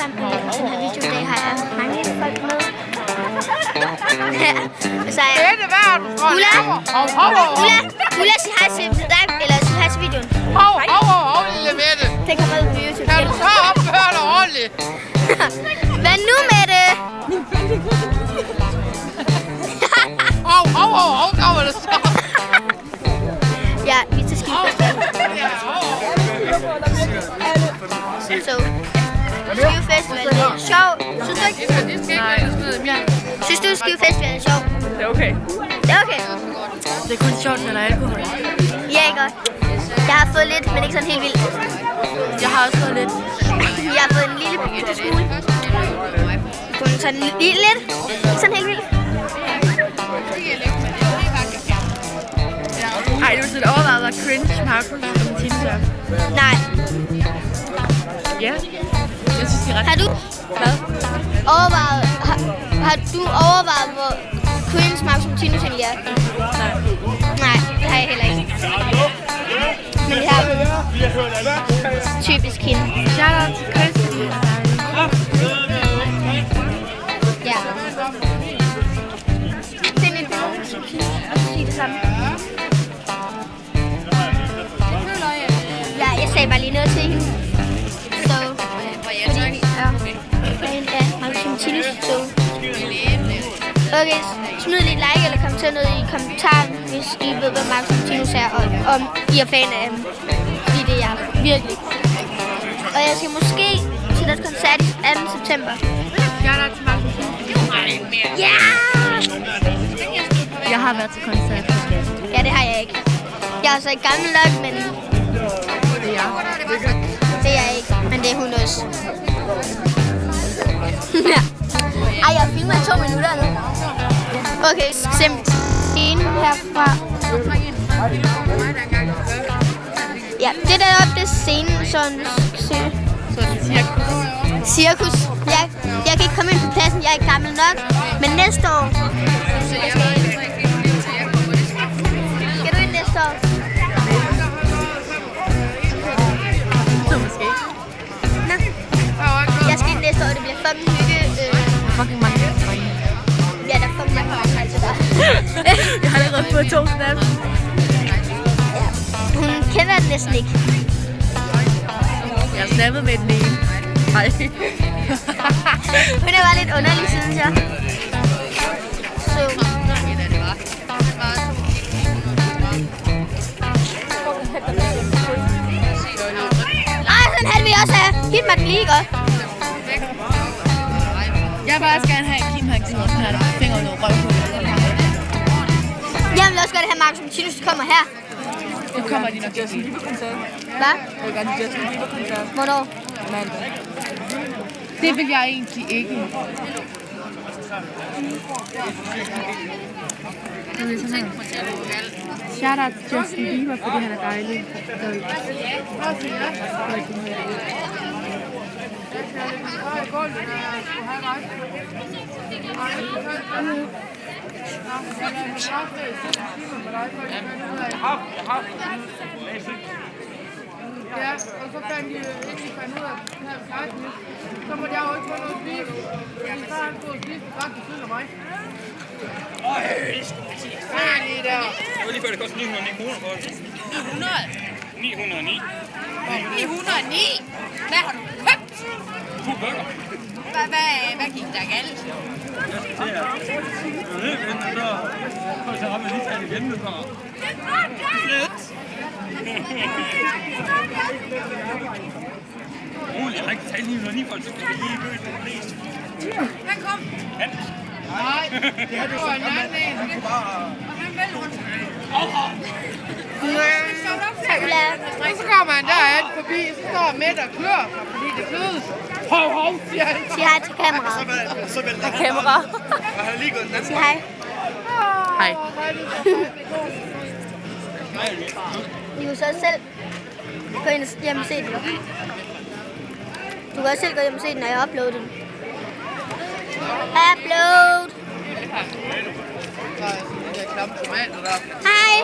den her video i dag har jeg mange folk med. Så er Ulla, sig hej til dig, eller sig hej til videoen. Lille Mette. Den kommer ud på YouTube. Kan du så opføre dig ordentligt? Hvad nu med det? Kommer det så? Ja, vi er til skifestival. Så, skifestival er sjov. Synes du ikke? Synes du, skifestival er sjov? Det er okay. Det er okay. Det er kun sjovt, når der er alkohol. Ja, godt. Jeg har fået lidt, men ikke sådan helt vildt. Jeg har også fået lidt. Jeg har fået en lille smule. Kun sådan lidt. Ikke sådan helt vildt. Ej, du har sådan overvejet, hvad cringe Markus som teenager. Nej. Ja. Jeg synes, det er ret. Har du overvejet, har du overvejet, hvor cringe Markus som teenager egentlig er? Nej. Nej, det har jeg heller ikke. Men det har typisk hende. Shout out til Christy. Ja. Det er lidt at sige det samme. Ja, jeg sagde bare lige noget til hende. Så, fordi, ja, Markus som teenager, så. Okay, smid lidt like eller kommenter noget i kommentaren, hvis I ved, hvad Markus som teenager er, og om I er fan af ham. Fordi det er jeg virkelig. Og jeg skal måske til deres koncert i 2. september. Shout out til Markus. Ja! Jeg har været til koncert. Ja, det har jeg ikke. Jeg er så ikke gammel nok, men Det er jeg. det er jeg ikke. Men det er hun også. Ja. Ej, jeg filmer i 2 minutter nu. Okay, simpelt. En herfra. Ja, det der oppe, det er scenen, sådan du skal se. Cirkus. Jeg kan ikke komme ind på pladsen, jeg er ikke gammel nok. Men næste år. Skal du ind næste år? Så måske. Nå. Jeg skal ind næste år, det bliver fucking hygge. Fucking mange. Ja, der er fucking mange mange til dig. Jeg har allerede fået 2 snaps. Ja. Hun kender den næsten ikke. Jeg har snappet med den ene. Hej. Hun er bare lidt underlig, synes jeg. Så. Ej, sådan havde vi også have. Giv mig den lige godt. Jeg vil også gerne have en Kim til vores her, der fingre noget røvhul. Jeg vil også godt have Markus som Tinus kommer her. Nu kommer de nok Justin Bieber-koncert. Hvad? Jeg vil gerne til Justin Bieber-koncert. Hvornår? Mandag. Det vil jeg egentlig ikke. Shout out til Justin Bieber, fordi han er dejlig. Ja, og så fandt de ikke fandt ud af, at den her flejten, så måtte jeg jo ikke få noget at spise. Fordi så har han fået at spise ret ved siden af mig. Lige der. Det var lige før, det kostede 909 kroner for det. 909? 909? Hvad har du købt? 2 bøger. Hvad gik der galt? Det er helt vendt, og så har man lige taget igen med for. Rolig, jeg har ikke talt 909 for, så skal vi lige møde den flest. Han kom. Nej, det var en anden en. Og han vælger rundt. Og så kommer han derhen forbi, så står Mette og klør, fordi det klødes. Hov, siger han. Sig hej til kameraet. Så vælter han. Kamera. Og han har lige gået den anden. Sig hej. Hej. I kan så selv gå ind og hjem og se den. Du kan også selv gå hjem og se den, når jeg uploader den. Upload! Der er klamme tomater der. Hej!